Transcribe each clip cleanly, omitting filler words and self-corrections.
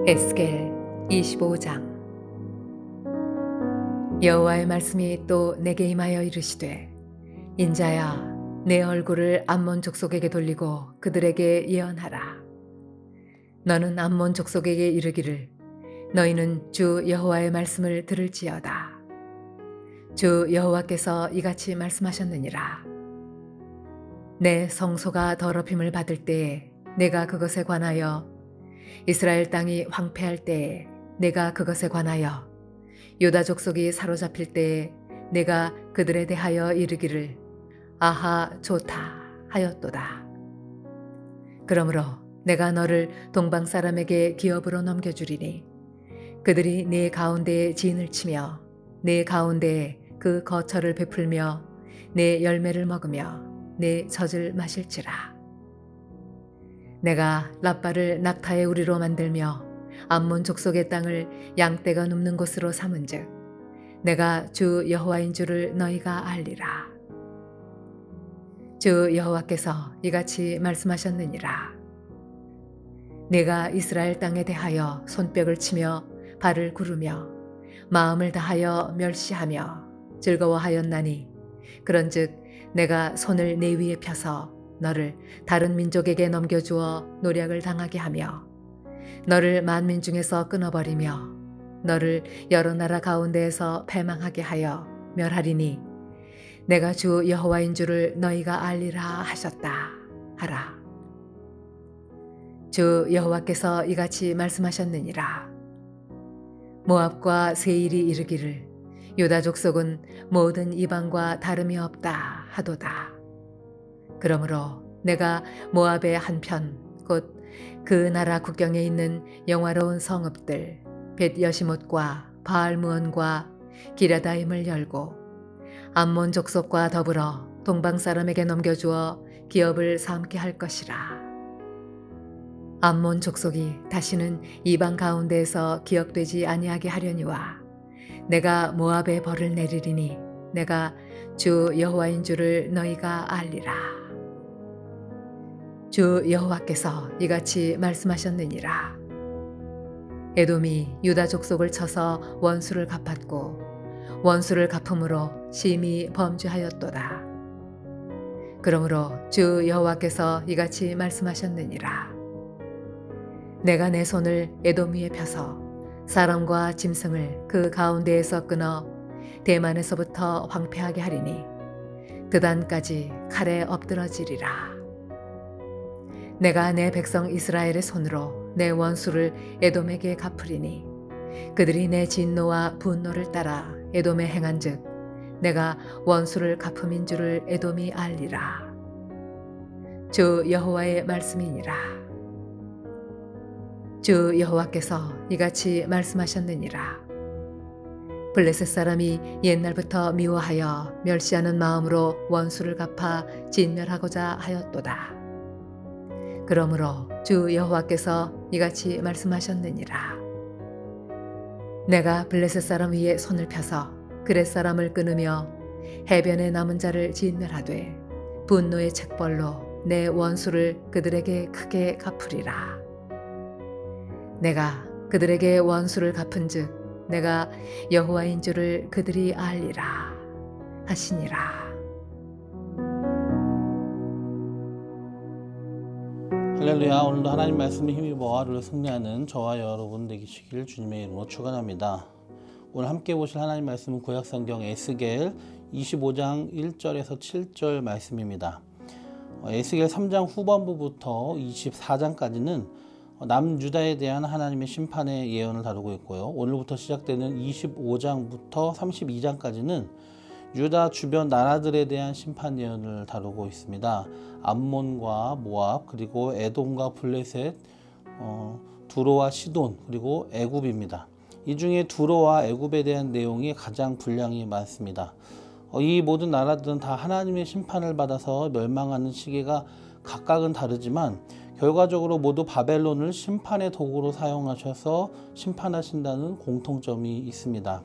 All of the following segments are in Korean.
에스겔 25장. 여호와의 말씀이 또 내게 임하여 이르시되, 인자야, 내 얼굴을 암몬 족속에게 돌리고 그들에게 예언하라. 너는 암몬 족속에게 이르기를, 너희는 주 여호와의 말씀을 들을지어다. 주 여호와께서 이같이 말씀하셨느니라. 내 성소가 더럽힘을 받을 때에 내가 그것에 관하여, 이스라엘 땅이 황폐할 때에 내가 그것에 관하여, 유다 족속이 사로잡힐 때에 내가 그들에 대하여 이르기를, 아하 좋다 하였도다. 그러므로 내가 너를 동방 사람에게 기업으로 넘겨주리니 그들이 네 가운데에 진을 치며 네 가운데에 그 거처를 베풀며 내 열매를 먹으며 내 젖을 마실지라. 내가 랍바를 낙타의 우리로 만들며 암몬 족속의 땅을 양떼가 눕는 곳으로 삼은즉 내가 주 여호와인 줄을 너희가 알리라. 주 여호와께서 이같이 말씀하셨느니라. 내가 이스라엘 땅에 대하여 손뼉을 치며 발을 구르며 마음을 다하여 멸시하며 즐거워하였나니, 그런즉 내가 손을 내 위에 펴서 너를 다른 민족에게 넘겨주어 노략을 당하게 하며 너를 만민 중에서 끊어버리며 너를 여러 나라 가운데에서 패망하게 하여 멸하리니 내가 주 여호와인 줄을 너희가 알리라 하셨다 하라. 주 여호와께서 이같이 말씀하셨느니라. 모압과 세일이 이르기를, 유다 족속은 모든 이방과 다름이 없다 하도다. 그러므로 내가 모압의 한편 곧 그 나라 국경에 있는 영화로운 성읍들 벳 여시못과 바알무온과 기랴다임을 열고 암몬 족속과 더불어 동방 사람에게 넘겨주어 기업을 삼게 할 것이라. 암몬 족속이 다시는 이방 가운데에서 기억되지 아니하게 하려니와 내가 모압에 벌을 내리리니 내가 주 여호와인 줄을 너희가 알리라. 주 여호와께서 이같이 말씀하셨느니라. 에돔이 유다 족속을 쳐서 원수를 갚았고 원수를 갚음으로 심히 범죄하였도다. 그러므로 주 여호와께서 이같이 말씀하셨느니라. 내가 내 손을 에돔 위에 펴서 사람과 짐승을 그 가운데에서 끊어 대만에서부터 황폐하게 하리니 드단까지 칼에 엎드러지리라. 내가 내 백성 이스라엘의 손으로 내 원수를 에돔에게 갚으리니 그들이 내 진노와 분노를 따라 에돔에 행한즉 내가 원수를 갚음인 줄을 에돔이 알리라. 주 여호와의 말씀이니라. 주 여호와께서 이같이 말씀하셨느니라. 블레셋 사람이 옛날부터 미워하여 멸시하는 마음으로 원수를 갚아 진멸하고자 하였도다. 그러므로 주 여호와께서 이같이 말씀하셨느니라. 내가 블레셋 사람 위에 손을 펴서 그렛 사람을 끊으며 해변에 남은 자를 진멸하되 분노의 책벌로 내 원수를 그들에게 크게 갚으리라. 내가 그들에게 원수를 갚은즉 내가 여호와인 줄을 그들이 알리라 하시니라. 할렐루야. 오늘도 하나님 말씀에 힘입어 하루를 승리하는 저와 여러분 되시길 주님의 이름으로 축원합니다. 오늘 함께 보실 하나님 말씀은 구약성경 에스겔 25장 1절에서 7절 말씀입니다. 에스겔 3장 후반부부터 24장까지는 남유다에 대한 하나님의 심판의 예언을 다루고 있고요. 오늘부터 시작되는 25장부터 32장까지는 유다 주변 나라들에 대한 심판 예언을 다루고 있습니다. 암몬과 모압, 그리고 에돔과 블레셋, 두로와 시돈, 그리고 애굽입니다. 이 중에 두로와 애굽에 대한 내용이 가장 분량이 많습니다. 이 모든 나라들은 다 하나님의 심판을 받아서 멸망하는 시기가 각각은 다르지만 결과적으로 모두 바벨론을 심판의 도구로 사용하셔서 심판하신다는 공통점이 있습니다.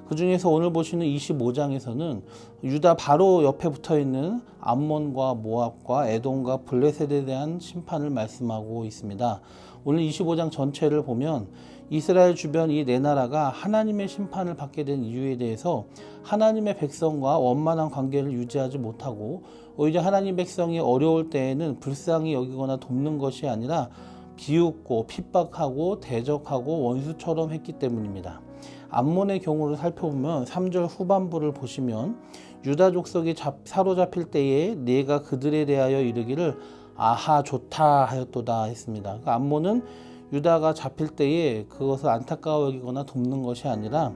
그 중에서 오늘 보시는 25장에서는 유다 바로 옆에 붙어 있는 암몬과 모압과 에돔과 블레셋에 대한 심판을 말씀하고 있습니다. 오늘 25장 전체를 보면 이스라엘 주변 이 네 나라가 하나님의 심판을 받게 된 이유에 대해서 하나님의 백성과 원만한 관계를 유지하지 못하고 오히려 하나님 백성이 어려울 때에는 불쌍히 여기거나 돕는 것이 아니라 비웃고 핍박하고 대적하고 원수처럼 했기 때문입니다. 암몬의 경우를 살펴보면 3절 후반부를 보시면 유다 족속이 사로잡힐 때에 네가 그들에 대하여 이르기를 아하 좋다 하였도다 했습니다. 그러니까 암몬은 유다가 잡힐 때에 그것을 안타까워 여기거나 돕는 것이 아니라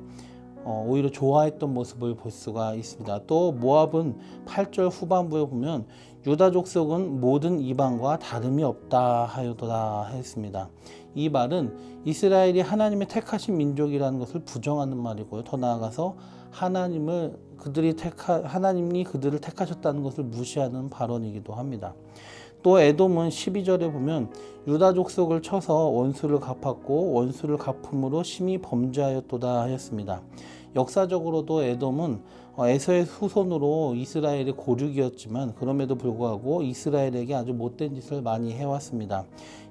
오히려 좋아했던 모습을 볼 수가 있습니다. 또 모압은 8절 후반부에 보면 유다 족속은 모든 이방과 다름이 없다 하여도다 했습니다. 이 말은 이스라엘이 하나님의 택하신 민족이라는 것을 부정하는 말이고요. 더 나아가서 하나님이 그들을 택하셨다는 것을 무시하는 발언이기도 합니다. 또 에돔은 12절에 보면 유다 족속을 쳐서 원수를 갚았고 원수를 갚음으로 심히 범죄하였도다 하였습니다. 역사적으로도 에돔은 에서의 후손으로 이스라엘의 고륙이었지만 그럼에도 불구하고 이스라엘에게 아주 못된 짓을 많이 해왔습니다.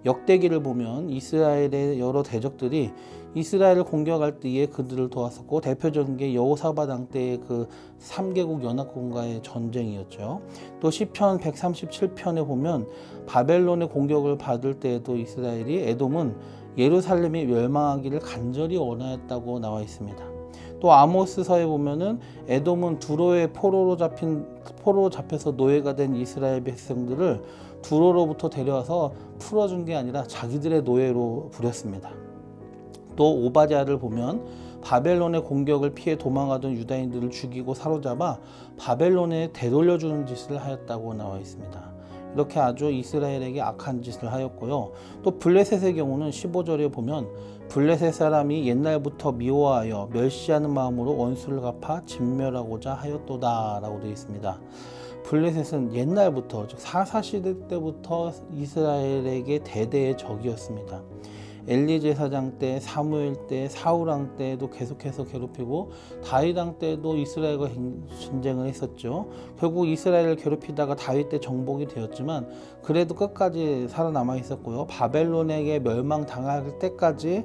역대기를 보면 이스라엘의 여러 대적들이 이스라엘을 공격할 때에 그들을 도왔었고 대표적인 게 여호사밧 왕 때의 그 3개국 연합군과의 전쟁이었죠. 또 시편 137편에 보면 바벨론의 공격을 받을 때에도 이스라엘이 에돔은 예루살렘이 멸망하기를 간절히 원하였다고 나와 있습니다. 또 아모스서에 보면은 에돔은 두로의 포로로 잡혀서 노예가 된 이스라엘 백성들을 두로로부터 데려와서 풀어준 게 아니라 자기들의 노예로 부렸습니다. 또 오바댜를 보면 바벨론의 공격을 피해 도망가던 유다인들을 죽이고 사로잡아 바벨론에 되돌려주는 짓을 하였다고 나와 있습니다. 이렇게 아주 이스라엘에게 악한 짓을 하였고요. 또 블레셋의 경우는 15절에 보면 블레셋 사람이 옛날부터 미워하여 멸시하는 마음으로 원수를 갚아 진멸하고자 하였도다 라고 되어 있습니다. 블레셋은 옛날부터 즉 사사시대 때부터 이스라엘에게 대대의 적이었습니다. 엘리 제사장 때, 사무엘 때, 사울 왕 때도 계속해서 괴롭히고 다윗 왕 때도 이스라엘과 전쟁을 했었죠. 결국 이스라엘을 괴롭히다가 다윗 때 정복이 되었지만 그래도 끝까지 살아남아 있었고요. 바벨론에게 멸망당할 때까지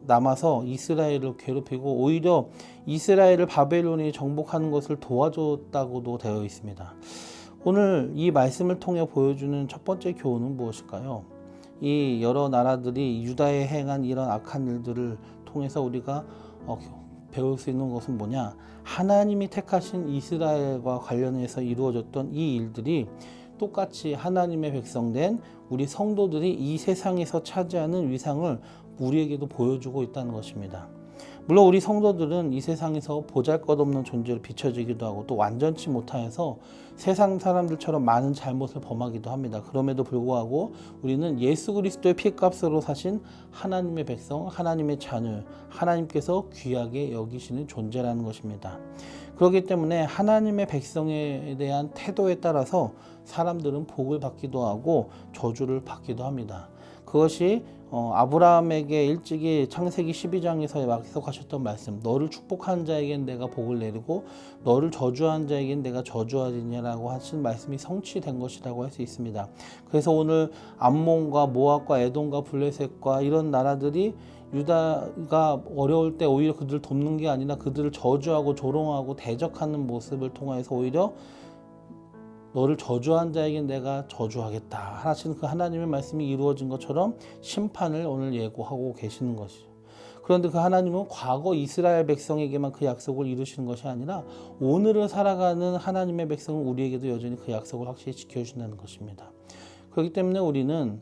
남아서 이스라엘을 괴롭히고 오히려 이스라엘을 바벨론이 정복하는 것을 도와줬다고도 되어 있습니다. 오늘 이 말씀을 통해 보여주는 첫 번째 교훈은 무엇일까요? 이 여러 나라들이 유다에 행한 이런 악한 일들을 통해서 우리가 배울 수 있는 것은 뭐냐? 하나님이 택하신 이스라엘과 관련해서 이루어졌던 이 일들이 똑같이 하나님의 백성된 우리 성도들이 이 세상에서 차지하는 위상을 우리에게도 보여주고 있다는 것입니다. 물론 우리 성도들은 이 세상에서 보잘것없는 존재로 비춰지기도 하고 또 완전치 못하여서 세상 사람들처럼 많은 잘못을 범하기도 합니다. 그럼에도 불구하고 우리는 예수 그리스도의 피값으로 사신 하나님의 백성, 하나님의 자녀, 하나님께서 귀하게 여기시는 존재라는 것입니다. 그렇기 때문에 하나님의 백성에 대한 태도에 따라서 사람들은 복을 받기도 하고 저주를 받기도 합니다. 그것이 아브라함에게 일찍이 창세기 12장에서 약속하셨던 말씀, 너를 축복한 자에겐 내가 복을 내리고 너를 저주한 자에겐 내가 저주하리냐라고 하신 말씀이 성취된 것이라고 할 수 있습니다. 그래서 오늘 암몬과 모압과 에돔과 블레셋과 이런 나라들이 유다가 어려울 때 오히려 그들을 돕는 게 아니라 그들을 저주하고 조롱하고 대적하는 모습을 통해서 오히려 너를 저주한 자에게 내가 저주하겠다 하시는 그 하나님의 말씀이 이루어진 것처럼 심판을 오늘 예고하고 계시는 것이죠. 그런데 그 하나님은 과거 이스라엘 백성에게만 그 약속을 이루시는 것이 아니라 오늘을 살아가는 하나님의 백성은 우리에게도 여전히 그 약속을 확실히 지켜주신다는 것입니다. 그렇기 때문에 우리는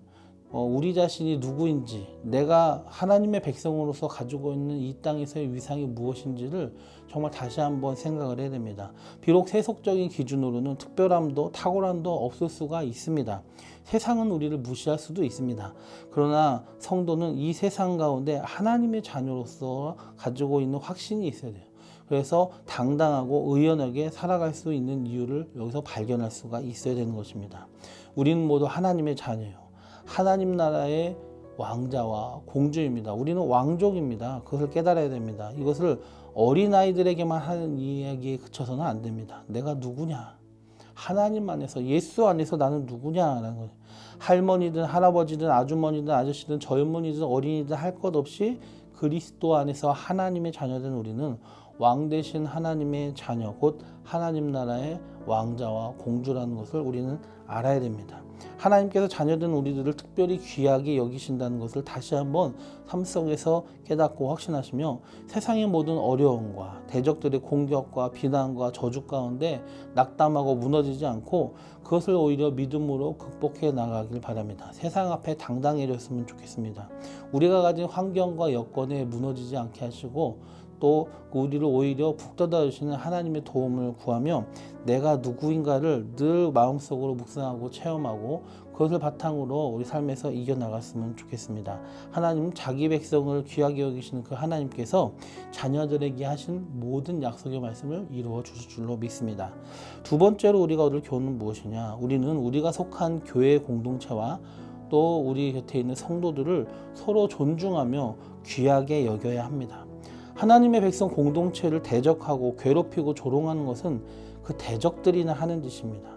우리 자신이 누구인지, 내가 하나님의 백성으로서 가지고 있는 이 땅에서의 위상이 무엇인지를 정말 다시 한번 생각을 해야 됩니다. 비록 세속적인 기준으로는 특별함도 탁월함도 없을 수가 있습니다. 세상은 우리를 무시할 수도 있습니다. 그러나 성도는 이 세상 가운데 하나님의 자녀로서 가지고 있는 확신이 있어야 돼요. 그래서 당당하고 의연하게 살아갈 수 있는 이유를 여기서 발견할 수가 있어야 되는 것입니다. 우리는 모두 하나님의 자녀예요. 하나님 나라의 왕자와 공주입니다. 우리는 왕족입니다. 그것을 깨달아야 됩니다. 이것을 어린아이들에게만 하는 이야기에 그쳐서는 안 됩니다. 내가 누구냐? 하나님 안에서, 예수 안에서 나는 누구냐라는 거예요. 할머니든 할아버지든 아주머니든 아저씨든 젊은이든 어린이든 할 것 없이 그리스도 안에서 하나님의 자녀된 우리는 왕 대신 하나님의 자녀, 곧 하나님 나라의 왕자와 공주라는 것을 우리는 알아야 됩니다. 하나님께서 자녀된 우리들을 특별히 귀하게 여기신다는 것을 다시 한번 삶 속에서 깨닫고 확신하시며 세상의 모든 어려움과 대적들의 공격과 비난과 저주 가운데 낙담하고 무너지지 않고 그것을 오히려 믿음으로 극복해 나가길 바랍니다. 세상 앞에 당당해졌으면 좋겠습니다. 우리가 가진 환경과 여건에 무너지지 않게 하시고 또 우리를 오히려 북돋아 주시는 하나님의 도움을 구하며 내가 누구인가를 늘 마음속으로 묵상하고 체험하고 그것을 바탕으로 우리 삶에서 이겨나갔으면 좋겠습니다. 하나님은 자기 백성을 귀하게 여기시는 그 하나님께서 자녀들에게 하신 모든 약속의 말씀을 이루어 주실 줄로 믿습니다. 두 번째로 우리가 얻을 교훈은 무엇이냐? 우리는 우리가 속한 교회 공동체와 또 우리 곁에 있는 성도들을 서로 존중하며 귀하게 여겨야 합니다. 하나님의 백성 공동체를 대적하고 괴롭히고 조롱하는 것은 그 대적들이나 하는 짓입니다.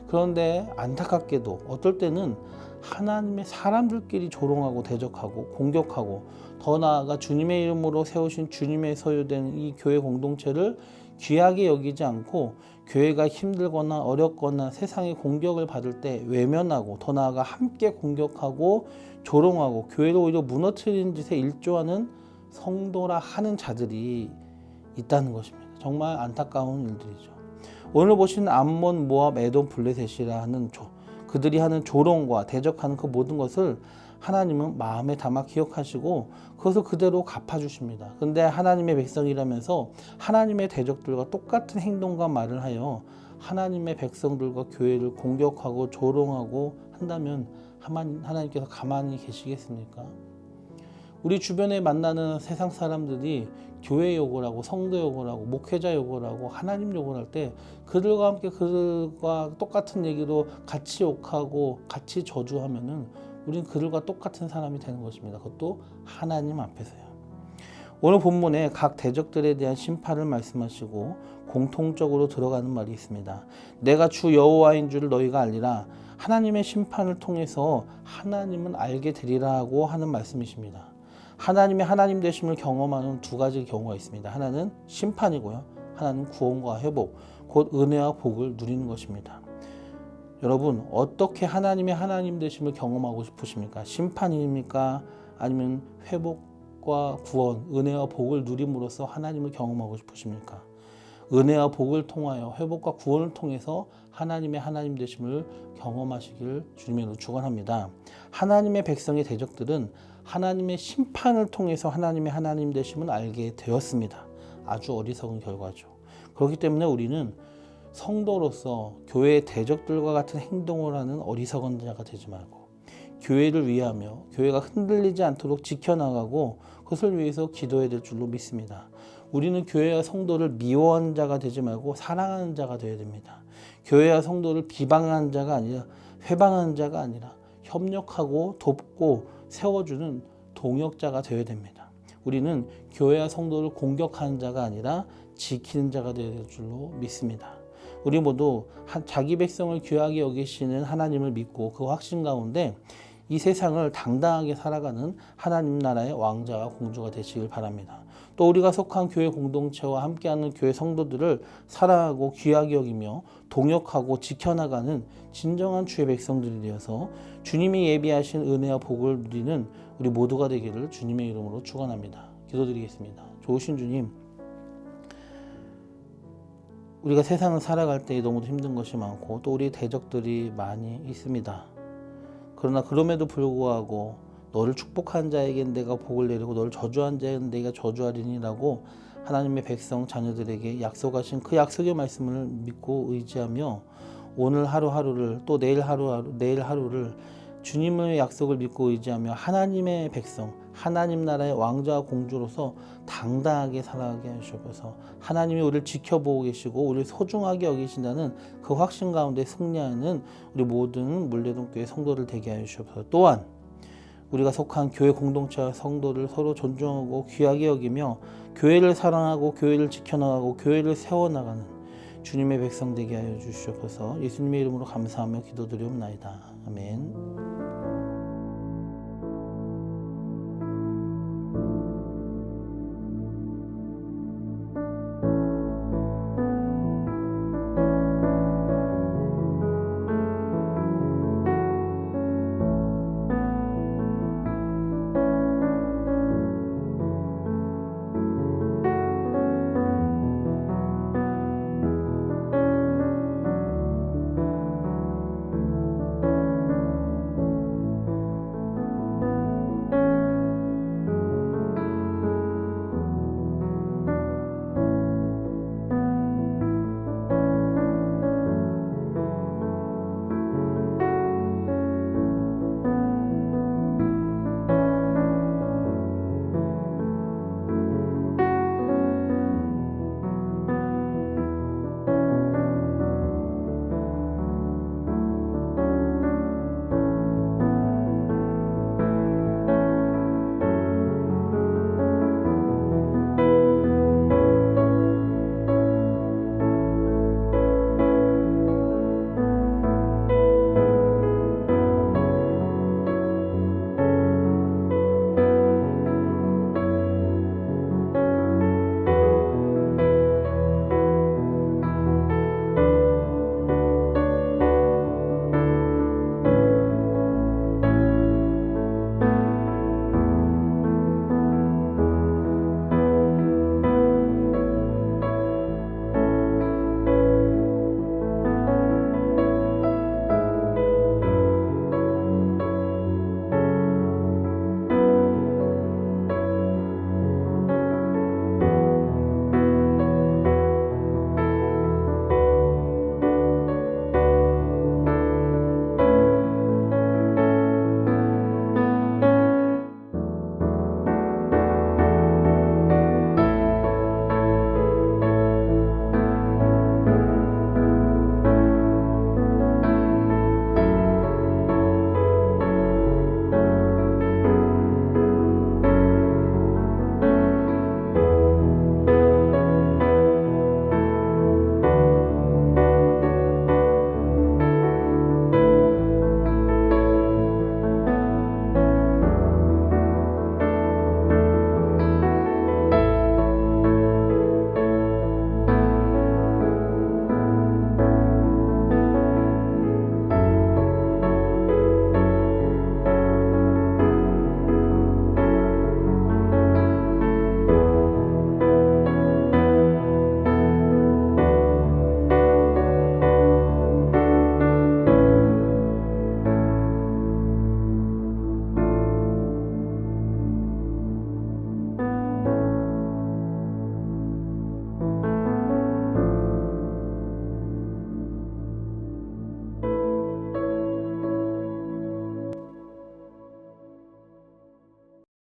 그런데 안타깝게도 어떨 때는 하나님의 사람들끼리 조롱하고 대적하고 공격하고 더 나아가 주님의 이름으로 세우신 주님의 소유된 이 교회 공동체를 귀하게 여기지 않고 교회가 힘들거나 어렵거나 세상의 공격을 받을 때 외면하고 더 나아가 함께 공격하고 조롱하고 교회를 오히려 무너뜨리는 짓에 일조하는 성도라 하는 자들이 있다는 것입니다. 정말 안타까운 일들이죠. 오늘 보신 암몬, 모압, 에돔, 블레셋이라 하는 그들이 하는 조롱과 대적하는 그 모든 것을 하나님은 마음에 담아 기억하시고 그것을 그대로 갚아주십니다. 그런데 하나님의 백성이라면서 하나님의 대적들과 똑같은 행동과 말을 하여 하나님의 백성들과 교회를 공격하고 조롱하고 한다면 하나님께서 가만히 계시겠습니까? 우리 주변에 만나는 세상 사람들이 교회 욕을 하고 성도 욕을 하고 목회자 욕을 하고 하나님 욕을 할 때 그들과 함께 그들과 똑같은 얘기로 같이 욕하고 같이 저주하면은 우리는 그들과 똑같은 사람이 되는 것입니다. 그것도 하나님 앞에서요. 오늘 본문에 각 대적들에 대한 심판을 말씀하시고 공통적으로 들어가는 말이 있습니다. 내가 주 여호와인 줄 너희가 알리라. 하나님의 심판을 통해서 하나님은 알게 되리라 하고 하는 말씀이십니다. 하나님의 하나님 되심을 경험하는 두 가지 경우가 있습니다. 하나는 심판이고요. 하나는 구원과 회복, 곧 은혜와 복을 누리는 것입니다. 여러분, 어떻게 하나님의 하나님 되심을 경험하고 싶으십니까? 심판입니까? 아니면 회복과 구원, 은혜와 복을 누림으로써 하나님을 경험하고 싶으십니까? 은혜와 복을 통하여 회복과 구원을 통해서 하나님의 하나님 되심을 경험하시길 주님으로 축원합니다. 하나님의 백성의 대적들은 하나님의 심판을 통해서 하나님의 하나님 되심을 알게 되었습니다. 아주 어리석은 결과죠. 그렇기 때문에 우리는 성도로서 교회의 대적들과 같은 행동을 하는 어리석은 자가 되지 말고 교회를 위하며 교회가 흔들리지 않도록 지켜나가고 그것을 위해서 기도해야 될 줄로 믿습니다. 우리는 교회와 성도를 미워하는 자가 되지 말고 사랑하는 자가 되어야 됩니다. 교회와 성도를 비방하는 자가 아니라 회방하는 자가 아니라 협력하고 돕고 세워주는 동역자가 되어야 됩니다. 우리는 교회와 성도를 공격하는 자가 아니라 지키는 자가 되어야 될 줄로 믿습니다. 우리 모두 자기 백성을 귀하게 여기시는 하나님을 믿고 그 확신 가운데 이 세상을 당당하게 살아가는 하나님 나라의 왕자와 공주가 되시길 바랍니다. 또 우리가 속한 교회 공동체와 함께하는 교회 성도들을 사랑하고 귀하게 여기며 동역하고 지켜나가는 진정한 주의 백성들이 되어서 주님이 예비하신 은혜와 복을 누리는 우리 모두가 되기를 주님의 이름으로 축원합니다. 기도드리겠습니다. 좋으신 주님, 우리가 세상을 살아갈 때 너무도 힘든 것이 많고 또 우리 대적들이 많이 있습니다. 그러나 그럼에도 불구하고 너를 축복한 자에겐 내가 복을 내리고 너를 저주한 자에겐 내가 저주하리니라고 하나님의 백성 자녀들에게 약속하신 그 약속의 말씀을 믿고 의지하며 오늘 하루하루를 또 내일 하루를 주님의 약속을 믿고 의지하며 하나님의 백성, 하나님 나라의 왕자와 공주로서 당당하게 살아가게 하시옵소서. 하나님이 우리를 지켜보고 계시고 우리를 소중하게 여기신다는 그 확신 가운데 승리하는 우리 모든 물레동교회 성도들 되게 하여 주시옵소서. 또한 우리가 속한 교회 공동체와 성도를 서로 존중하고 귀하게 여기며 교회를 사랑하고 교회를 지켜나가고 교회를 세워나가는 주님의 백성 되게 하여 주시옵소서. 예수님의 이름으로 감사하며 기도드리옵나이다. 아멘.